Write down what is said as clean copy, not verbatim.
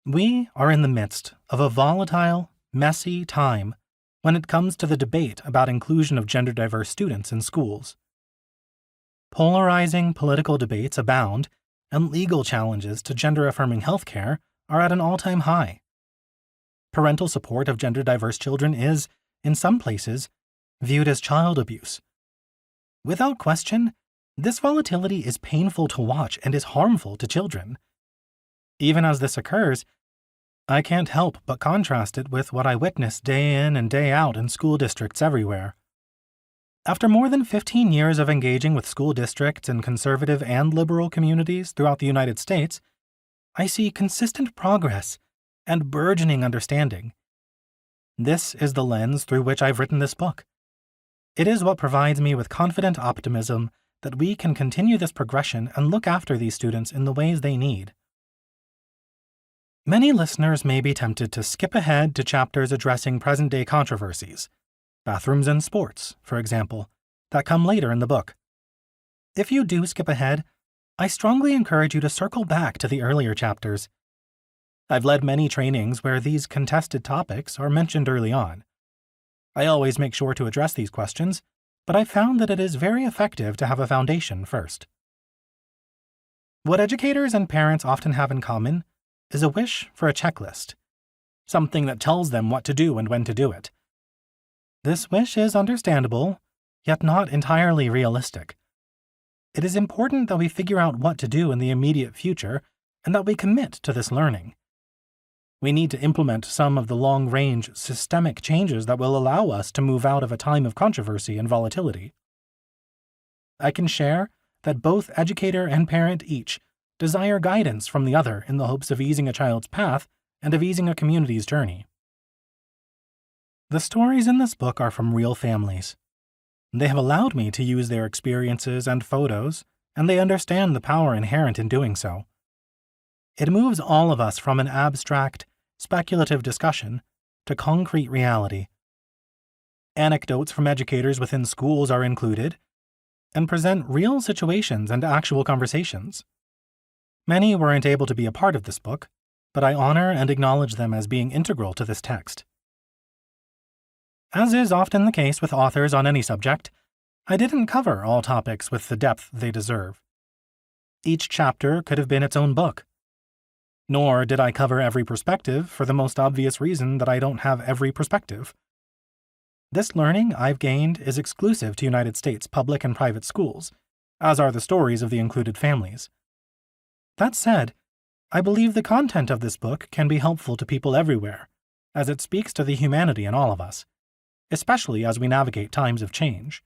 We are in the midst of a volatile, messy time when it comes to the debate about inclusion of gender-diverse students in schools. Polarizing political debates abound, and legal challenges to gender-affirming healthcare are at an all-time high. Parental support of gender-diverse children is, in some places, viewed as child abuse. Without question, this volatility is painful to watch and is harmful to children. Even as this occurs, I can't help but contrast it with what I witness day in and day out in school districts everywhere. After more than 15 years of engaging with school districts in conservative and liberal communities throughout the United States, I see consistent progress and burgeoning understanding. This is the lens through which I've written this book. It is what provides me with confident optimism that we can continue this progression and look after these students in the ways they need. Many listeners may be tempted to skip ahead to chapters addressing present-day controversies, bathrooms and sports, for example, that come later in the book. If you do skip ahead, I strongly encourage you to circle back to the earlier chapters. I've led many trainings where these contested topics are mentioned early on. I always make sure to address these questions, but I've found that it is very effective to have a foundation first. What educators and parents often have in common is a wish for a checklist, something that tells them what to do and when to do it. This wish is understandable, yet not entirely realistic. It is important that we figure out what to do in the immediate future and that we commit to this learning. We need to implement some of the long-range, systemic changes that will allow us to move out of a time of controversy and volatility. I can share that both educator and parent each desire guidance from the other in the hopes of easing a child's path and of easing a community's journey. The stories in this book are from real families. They have allowed me to use their experiences and photos, and they understand the power inherent in doing so. It moves all of us from an abstract, speculative discussion to concrete reality. Anecdotes from educators within schools are included and present real situations and actual conversations. Many weren't able to be a part of this book, but I honor and acknowledge them as being integral to this text. As is often the case with authors on any subject, I didn't cover all topics with the depth they deserve. Each chapter could have been its own book. Nor did I cover every perspective for the most obvious reason that I don't have every perspective. This learning I've gained is exclusive to United States public and private schools, as are the stories of the included families. That said, I believe the content of this book can be helpful to people everywhere, as it speaks to the humanity in all of us, especially as we navigate times of change.